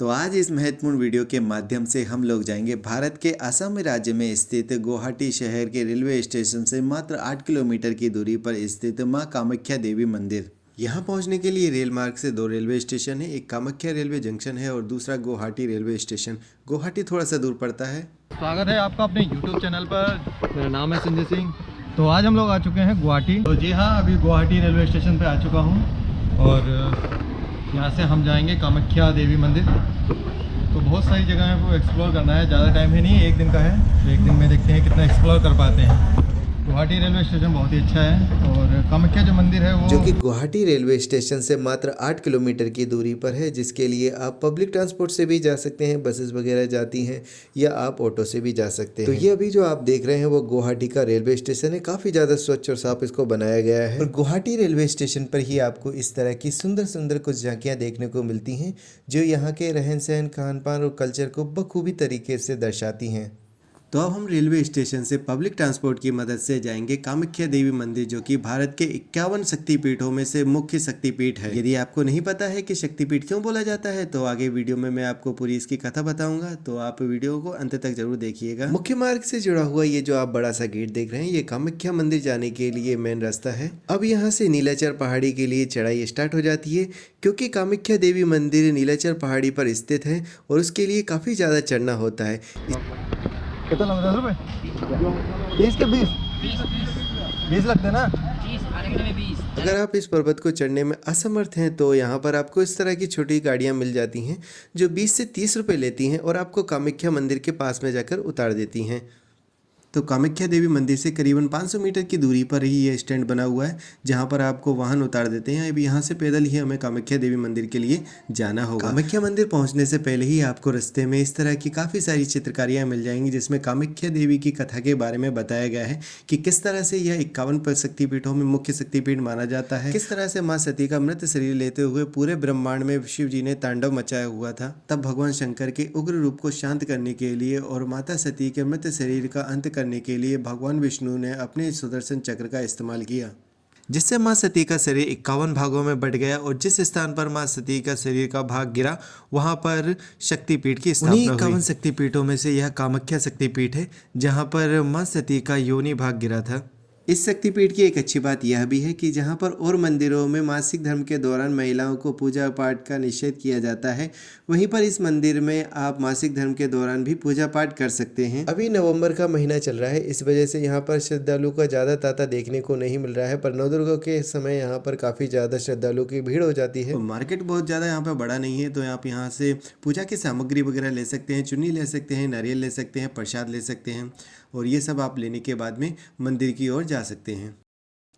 तो आज इस महत्वपूर्ण वीडियो के माध्यम से हम लोग जाएंगे भारत के असम राज्य में स्थित गुवाहाटी शहर के रेलवे स्टेशन से मात्र 8 किलोमीटर की दूरी पर स्थित मां कामाख्या देवी मंदिर। यहां पहुंचने के लिए रेल मार्ग से 2 रेलवे स्टेशन है, एक कामाख्या रेलवे जंक्शन है और दूसरा गुवाहाटी रेलवे स्टेशन। गुवाहाटी थोड़ा सा दूर पड़ता है। स्वागत है आपका अपने YouTube चैनल पर। मेरा नाम है संजय सिंह। तो आज हम लोग आ चुके हैं गुवाहाटी। तो जी हाँ, अभी गुवाहाटी रेलवे स्टेशन पे आ चुका हूँ और यहाँ से हम जाएंगे कामाख्या देवी मंदिर। तो बहुत सारी जगह है वो एक्सप्लोर करना है, ज़्यादा टाइम है नहीं, एक दिन का है। तो एक दिन में देखते हैं कितना एक्सप्लोर कर पाते हैं। गुवाहाटी रेलवे स्टेशन बहुत ही अच्छा है और कामाख्या जो मंदिर है वो जो कि गुवाहाटी रेलवे स्टेशन से मात्र 8 किलोमीटर की दूरी पर है, जिसके लिए आप पब्लिक ट्रांसपोर्ट से भी जा सकते हैं, बसेस वगैरह जाती हैं, या आप ऑटो से भी जा सकते हैं। तो ये अभी जो आप देख रहे हैं वो गुवाहाटी का रेलवे स्टेशन है। काफ़ी ज़्यादा स्वच्छ और साफ इसको बनाया गया है और गुवाहाटी रेलवे स्टेशन पर ही आपको इस तरह की सुंदर सुंदर कुछ झांकियाँ देखने को मिलती हैं जो यहाँ के रहन सहन, खान पान और कल्चर को बखूबी तरीके से दर्शाती हैं। तो अब हम रेलवे स्टेशन से पब्लिक ट्रांसपोर्ट की मदद से जाएंगे कामाख्या देवी मंदिर, जो कि भारत के 51 शक्तिपीठों में से मुख्य शक्तिपीठ है। यदि आपको नहीं पता है कि शक्तिपीठ क्यों बोला जाता है तो आगे वीडियो में मैं आपको पूरी इसकी कथा बताऊंगा, तो आप वीडियो को अंत तक जरूर देखिएगा। मुख्य मार्ग से जुड़ा हुआ ये जो आप बड़ा सा गेट देख रहे हैं, ये कामाख्या मंदिर जाने के लिए मेन रास्ता है। अब यहाँ से नीलाचल पहाड़ी के लिए चढ़ाई स्टार्ट हो जाती है, क्योंकि कामाख्या देवी मंदिर नीलाचल पहाड़ी पर स्थित है और उसके लिए काफी ज्यादा चढ़ना होता है। कितना लगता है? 10 रुपये 20 के 20 लगते हैं ना। अगर आप इस पर्वत को चढ़ने में असमर्थ हैं तो यहाँ पर आपको इस तरह की छोटी गाड़ियाँ मिल जाती हैं जो 20 से 30 रुपये लेती हैं और आपको कामाख्या मंदिर के पास में जाकर उतार देती हैं। तो कामाख्या देवी मंदिर से करीबन 500 मीटर की दूरी पर ही ये स्टैंड बना हुआ है, जहाँ पर आपको वाहन उतार देते हैं। अब यहाँ से पैदल ही हमें कामाख्या देवी मंदिर के लिए जाना होगा। कामाख्या मंदिर पहुँचने से पहले ही आपको रास्ते में इस तरह की काफ़ी सारी चित्रकारियाँ मिल जाएंगी, जिसमें कामाख्या देवी की कथा के बारे में बताया गया है कि किस तरह से यह 51 शक्तिपीठों में मुख्य शक्तिपीठ माना जाता है, किस तरह से माँ सती का मृत शरीर लेते हुए पूरे ब्रह्मांड में शिव जी ने तांडव मचाया हुआ था। तब भगवान शंकर के उग्र रूप को शांत करने के लिए और माता सती के मृत शरीर का अंत करने के लिए भगवान विष्णु ने अपने सुदर्शन चक्र का इस्तेमाल किया, जिससे मां सती का शरीर 51 भागों में बट गया और जिस स्थान पर मां सती का शरीर का भाग गिरा वहां पर शक्तिपीठ की स्थापना हुई। 51 शक्तिपीठों में से यह कामाख्या शक्तिपीठ है, जहां पर मां सती का योनि भाग गिरा था। इस शक्तिपीठ की एक अच्छी बात यह भी है कि जहां पर और मंदिरों में मासिक धर्म के दौरान महिलाओं को पूजा पाठ का निषेध किया जाता है, वहीं पर इस मंदिर में आप मासिक धर्म के दौरान भी पूजा पाठ कर सकते हैं। अभी नवंबर का महीना चल रहा है, इस वजह से यहाँ पर श्रद्धालु का ज़्यादा तांता देखने को नहीं मिल रहा है, पर नवदुर्गा के समय यहाँ पर काफ़ी ज़्यादा श्रद्धालुओं की भीड़ हो जाती है। तो मार्केट बहुत ज़्यादा यहाँ पर बड़ा नहीं है, तो आप यहाँ से पूजा की सामग्री वगैरह ले सकते हैं, चुन्नी ले सकते हैं, नारियल ले सकते हैं, प्रसाद ले सकते हैं और ये सब आप लेने के बाद में मंदिर की ओर जा सकते हैं।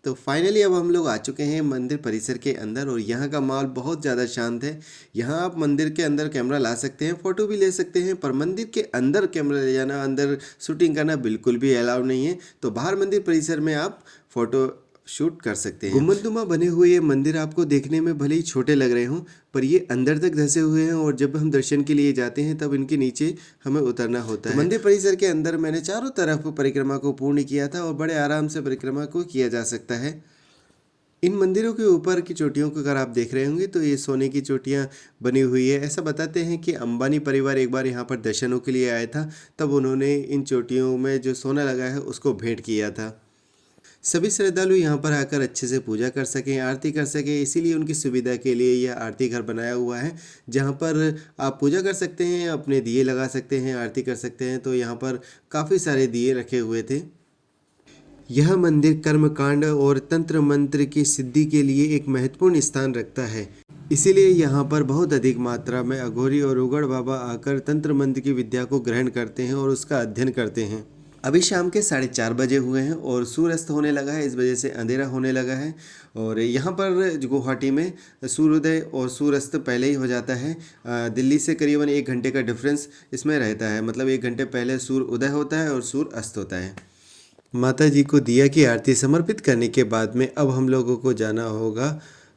तो फाइनली अब हम लोग आ चुके हैं मंदिर परिसर के अंदर और यहाँ का माहौल बहुत ज़्यादा शांत है। यहाँ आप मंदिर के अंदर कैमरा ला सकते हैं, फ़ोटो भी ले सकते हैं, पर मंदिर के अंदर कैमरा ले जाना, अंदर शूटिंग करना बिल्कुल भी अलाउ नहीं है। तो बाहर मंदिर परिसर में आप फ़ोटो शूट कर सकते हैं। गुंबदनुमा बने हुए ये मंदिर आपको देखने में भले ही छोटे लग रहे हों, पर ये अंदर तक धंसे हुए हैं और जब हम दर्शन के लिए जाते हैं तब इनके नीचे हमें उतरना होता है। मंदिर परिसर के अंदर मैंने चारों तरफ परिक्रमा को पूर्ण किया था और बड़े आराम से परिक्रमा को किया जा सकता है। इन मंदिरों के ऊपर की चोटियों को अगर आप देख रहे होंगे तो ये सोने की चोटियाँ बनी हुई है। ऐसा बताते हैं कि अंबानी परिवार एक बार यहाँ पर दर्शनों के लिए आया था, तब उन्होंने इन चोटियों में जो सोना लगा है उसको भेंट किया था। सभी श्रद्धालु यहाँ पर आकर अच्छे से पूजा कर सकें, आरती कर सकें, इसीलिए उनकी सुविधा के लिए यह आरती घर बनाया हुआ है, जहाँ पर आप पूजा कर सकते हैं, अपने दिए लगा सकते हैं, आरती कर सकते हैं। तो यहाँ पर काफ़ी सारे दिए रखे हुए थे। यह मंदिर कर्मकांड और तंत्र मंत्र की सिद्धि के लिए एक महत्वपूर्ण स्थान रखता है, इसीलिए यहाँ पर बहुत अधिक मात्रा में अघोरी और उगड़ बाबा आकर तंत्र मंत्र की विद्या को ग्रहण करते हैं और उसका अध्ययन करते हैं। अभी शाम के 4:30 बजे हुए हैं और सूर्यास्त होने लगा है, इस वजह से अंधेरा होने लगा है। और यहाँ पर गुवाहाटी में सूर्योदय और सूर्यास्त पहले ही हो जाता है। दिल्ली से करीबन 1 घंटे का डिफरेंस इसमें रहता है, मतलब 1 घंटे पहले सूर्य उदय होता है और सूर्य अस्त होता है। माता जी को दिया की आरती समर्पित करने के बाद में अब हम लोगों को जाना होगा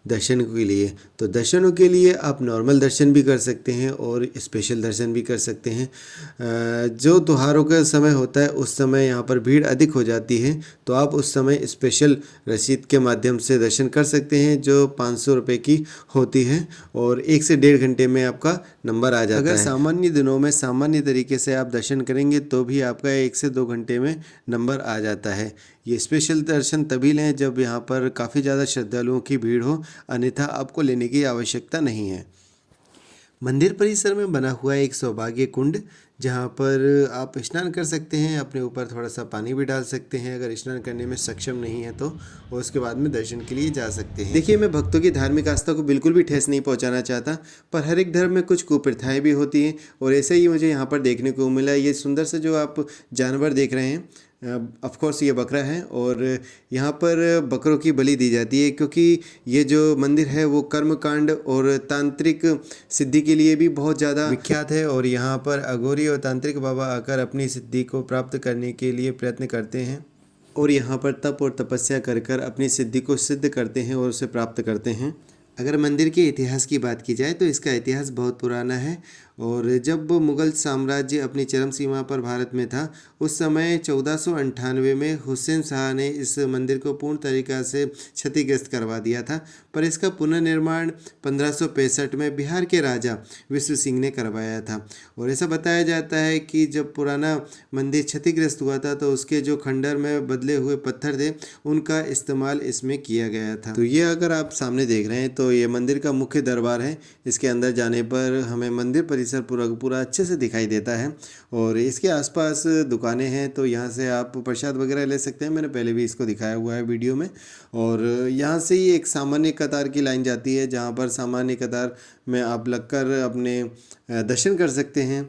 दर्शन के लिए। तो दर्शनों के लिए आप नॉर्मल दर्शन भी कर सकते हैं और स्पेशल दर्शन भी कर सकते हैं। जो त्योहारों का समय होता है उस समय यहाँ पर भीड़ अधिक हो जाती है, तो आप उस समय स्पेशल रसीद के माध्यम से दर्शन कर सकते हैं जो 500 रुपये की होती है और 1 से 1.5 घंटे में आपका नंबर आ जाता है। अगर सामान्य दिनों में सामान्य तरीके से आप दर्शन करेंगे तो भी आपका 1 से 2 घंटे में नंबर आ जाता है। ये स्पेशल दर्शन तभी लें जब यहाँ पर काफ़ी ज़्यादा श्रद्धालुओं की भीड़ हो, अन्यथा आपको लेने की आवश्यकता नहीं है। मंदिर परिसर में बना हुआ एक सौभाग्य कुंड, जहाँ पर आप स्नान कर सकते हैं, अपने ऊपर थोड़ा सा पानी भी डाल सकते हैं अगर स्नान करने में सक्षम नहीं है तो, और उसके बाद में दर्शन के लिए जा सकते हैं। देखिए, मैं भक्तों की धार्मिक आस्था को बिल्कुल भी ठेस नहीं पहुंचाना चाहता, पर हर एक धर्म में कुछ कुप्रथाएं भी होती हैं और ऐसे ही मुझे यहाँ पर देखने को मिला। ये सुंदर से जो आप जानवर देख रहे हैं, ऑफ कोर्स ये बकरा है और यहाँ पर बकरों की बलि दी जाती है, क्योंकि ये जो मंदिर है वो कर्मकांड और तांत्रिक सिद्धि के लिए भी बहुत ज़्यादा विख्यात है और यहाँ पर अघोरी और तांत्रिक बाबा आकर अपनी सिद्धि को प्राप्त करने के लिए प्रयत्न करते हैं और यहाँ पर तप और तपस्या कर कर अपनी सिद्धि को सिद्ध करते हैं और उसे प्राप्त करते हैं। अगर मंदिर के इतिहास की बात की जाए तो इसका इतिहास बहुत पुराना है और जब मुग़ल साम्राज्य अपनी चरम सीमा पर भारत में था, उस समय 1498 में हुसैन शाह ने इस मंदिर को पूर्ण तरीक़ा से क्षतिग्रस्त करवा दिया था, पर इसका पुनर्निर्माण 1565 में बिहार के राजा विश्व सिंह ने करवाया था। और ऐसा बताया जाता है कि जब पुराना मंदिर क्षतिग्रस्त हुआ था तो उसके जो खंडर में बदले हुए पत्थर थे उनका इस्तेमाल इसमें किया गया था। तो ये अगर आप सामने देख रहे हैं तो ये मंदिर का मुख्य दरबार है। इसके अंदर जाने पर हमें मंदिर परिसर पूरा अच्छे से दिखाई देता है और इसके आसपास दुकानें हैं, तो यहाँ से आप प्रसाद वगैरह ले सकते हैं। मैंने पहले भी इसको दिखाया हुआ है वीडियो में। और यहाँ से ही एक सामान्य कतार की लाइन जाती है, जहाँ पर सामान्य कतार में आप लगकर अपने दर्शन कर सकते हैं।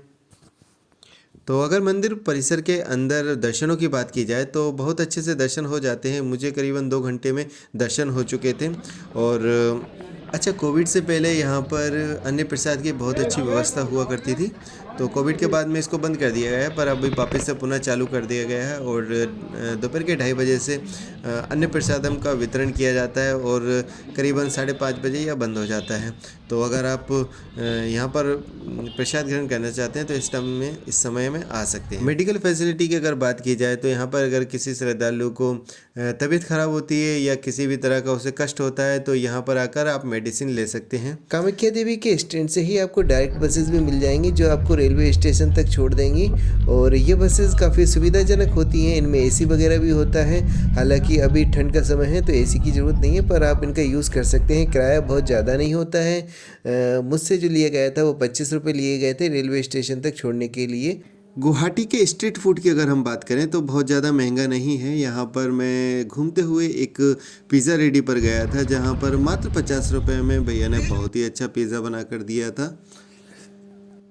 तो अगर मंदिर परिसर के अंदर दर्शनों की बात की जाए तो बहुत अच्छे से दर्शन हो जाते हैं। मुझे करीबन 2 घंटे में दर्शन हो चुके थे। और अच्छा, कोविड से पहले यहाँ पर अन्न प्रसाद की बहुत अच्छी व्यवस्था हुआ करती थी, तो कोविड के बाद में इसको बंद कर दिया गया है, पर अभी वापस से पुनः चालू कर दिया गया है और दोपहर के 2:30 बजे से अन्न प्रसादम का वितरण किया जाता है और करीबन 5:30 बजे यह बंद हो जाता है। तो अगर आप यहाँ पर प्रसाद ग्रहण करना चाहते हैं तो इस समय में आ सकते हैं। मेडिकल फैसिलिटी की अगर बात की जाए तो यहाँ पर अगर किसी श्रद्धालु को तबीयत खराब होती है या किसी भी तरह का उसे कष्ट होता है तो यहाँ पर आकर आप मेडिसिन ले सकते हैं। कामाख्या देवी के स्टैंड से ही आपको डायरेक्ट बसेस भी मिल जाएंगी जो आपको रेलवे स्टेशन तक छोड़ देंगी और ये बसेस काफ़ी सुविधाजनक होती हैं। इनमें एसी वगैरह भी होता है। हालांकि अभी ठंड का समय है तो एसी की ज़रूरत नहीं है, पर आप इनका यूज़ कर सकते हैं। किराया बहुत ज़्यादा नहीं होता है। मुझसे जो लिया गया था वो 25 रुपये लिए गए थे रेलवे स्टेशन तक छोड़ने के लिए। गुवाहाटी के स्ट्रीट फूड की अगर हम बात करें तो बहुत ज़्यादा महंगा नहीं है। यहाँ पर मैं घूमते हुए एक पिज़्ज़ा रेडी पर गया था, जहाँ पर मात्र 50 रुपये में भैया ने बहुत ही अच्छा पिज़्ज़ा बना कर दिया था।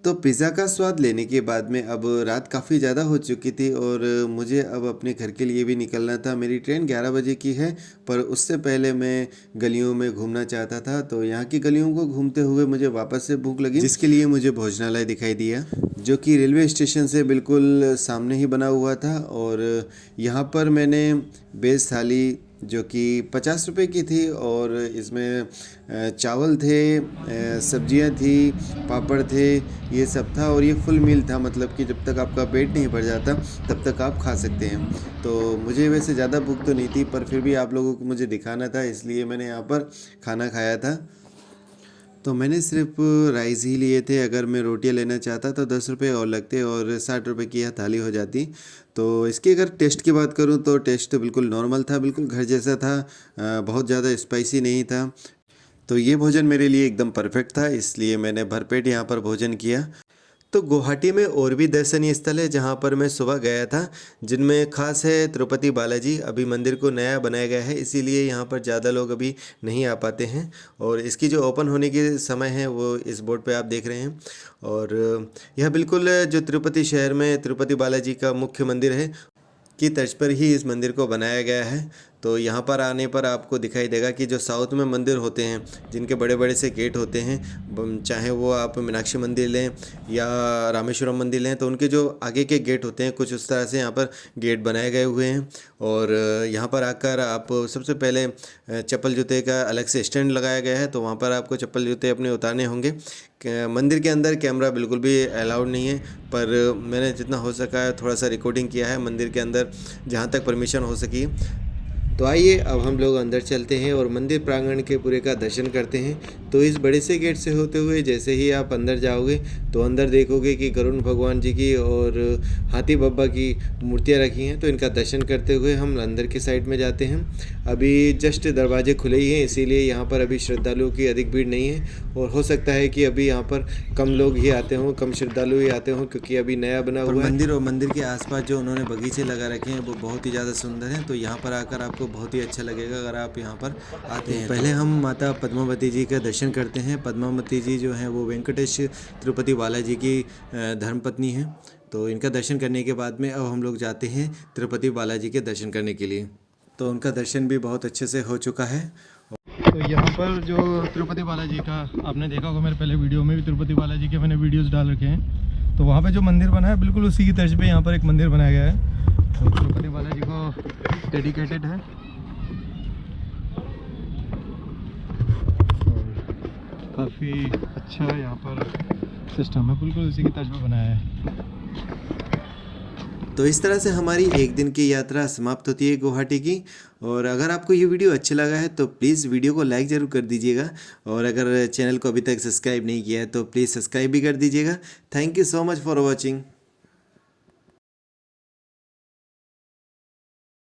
तो पिज़्ज़ा का स्वाद लेने के बाद में अब रात काफ़ी ज़्यादा हो चुकी थी और मुझे अब अपने घर के लिए भी निकलना था। मेरी ट्रेन 11 बजे की है, पर उससे पहले मैं गलियों में घूमना चाहता था। तो यहाँ की गलियों को घूमते हुए मुझे वापस से भूख लगी, जिसके लिए मुझे भोजनालय दिखाई दिया जो कि रेलवे स्टेशन से बिल्कुल सामने ही बना हुआ था। और यहाँ पर मैंने वेज थाली जो कि 50 रुपये की थी और इसमें चावल थे, सब्जियां थी, पापड़ थे, ये सब था और ये फुल मील था। मतलब कि जब तक आपका पेट नहीं भर जाता तब तक आप खा सकते हैं। तो मुझे वैसे ज़्यादा भूख तो नहीं थी, पर फिर भी आप लोगों को मुझे दिखाना था, इसलिए मैंने यहाँ पर खाना खाया था। तो मैंने सिर्फ राइस ही लिए थे। अगर मैं रोटियां लेना चाहता तो 10 रुपये और लगते और 60 रुपये की यह थाली हो जाती। तो इसकी अगर टेस्ट की बात करूं तो टेस्ट बिल्कुल नॉर्मल था, बिल्कुल घर जैसा था, बहुत ज़्यादा स्पाइसी नहीं था। तो ये भोजन मेरे लिए एकदम परफेक्ट था, इसलिए मैंने भरपेट यहाँ पर भोजन किया। तो गुवाहाटी में और भी दर्शनीय स्थल है जहाँ पर मैं सुबह गया था, जिनमें खास है तिरुपति बालाजी। अभी मंदिर को नया बनाया गया है, इसीलिए यहाँ पर ज़्यादा लोग अभी नहीं आ पाते हैं और इसकी जो ओपन होने की समय है वो इस बोर्ड पे आप देख रहे हैं। और यह बिल्कुल जो तिरुपति शहर में तिरुपति बालाजी का मुख्य मंदिर है की तर्ज पर ही इस मंदिर को बनाया गया है। तो यहाँ पर आने पर आपको दिखाई देगा कि जो साउथ में मंदिर होते हैं जिनके बड़े बड़े से गेट होते हैं, चाहे वो आप मीनाक्षी मंदिर लें या रामेश्वरम मंदिर लें, तो उनके जो आगे के गेट होते हैं कुछ उस तरह से यहाँ पर गेट बनाए गए हुए हैं। और यहाँ पर आकर आप सबसे पहले चप्पल जूते का अलग से स्टैंड लगाया गया है, तो वहाँ पर आपको चप्पल जूते अपने उतारने होंगे। मंदिर के अंदर कैमरा बिल्कुल भी अलाउड नहीं है, पर मैंने जितना हो सका है थोड़ा सा रिकॉर्डिंग किया है मंदिर के अंदर जहाँ तक परमिशन हो सकी। तो आइए अब हम लोग अंदर चलते हैं और मंदिर प्रांगण के पूरे का दर्शन करते हैं। तो इस बड़े से गेट से होते हुए जैसे ही आप अंदर जाओगे तो अंदर देखोगे कि गरुड़ भगवान जी की और हाथी बाबा की मूर्तियां रखी हैं। तो इनका दर्शन करते हुए हम अंदर की साइड में जाते हैं। अभी जस्ट दरवाजे खुले ही हैं, इसीलिए यहाँ पर अभी श्रद्धालुओं की अधिक भीड़ नहीं है और हो सकता है कि अभी यहाँ पर कम लोग ही आते हों, कम श्रद्धालु ही आते हों, क्योंकि अभी नया बना हुआ है मंदिर। और मंदिर के आसपास जो उन्होंने बगीचे लगा रखे हैं वो बहुत ही ज़्यादा सुंदर हैं। तो यहाँ पर आकर आपको बहुत ही अच्छा लगेगा अगर आप यहाँ पर आते हैं। पहले हम माता पद्मावती जी का दर्शन करते हैं। पद्मावती जी जो हैं वो वेंकटेश तिरुपति बालाजी की धर्मपत्नी हैं। तो इनका दर्शन करने के बाद में अब हम लोग जाते हैं तिरुपति बालाजी के दर्शन करने के लिए। तो उनका दर्शन भी बहुत अच्छे से हो चुका है। तो यहाँ पर जो तिरुपति बालाजी का आपने देखा होगा, मेरे पहले वीडियो में भी तिरुपति बालाजी के मैंने वीडियोस डाल रखे हैं। तो वहाँ पे जो मंदिर बना है बिल्कुल उसी की तर्ज पे यहाँ पर एक मंदिर बनाया गया है, तो तिरुपति बालाजी को डेडिकेटेड है। काफ़ी अच्छा यहाँ पर सिस्टम है, बिल्कुल उसी की तर्ज पे बनाया है। तो इस तरह से हमारी एक दिन की यात्रा समाप्त होती है गुवाहाटी की। और अगर आपको ये वीडियो अच्छा लगा है तो प्लीज़ वीडियो को लाइक ज़रूर कर दीजिएगा, और अगर चैनल को अभी तक सब्सक्राइब नहीं किया है तो प्लीज़ सब्सक्राइब भी कर दीजिएगा। Thank you so much for watching.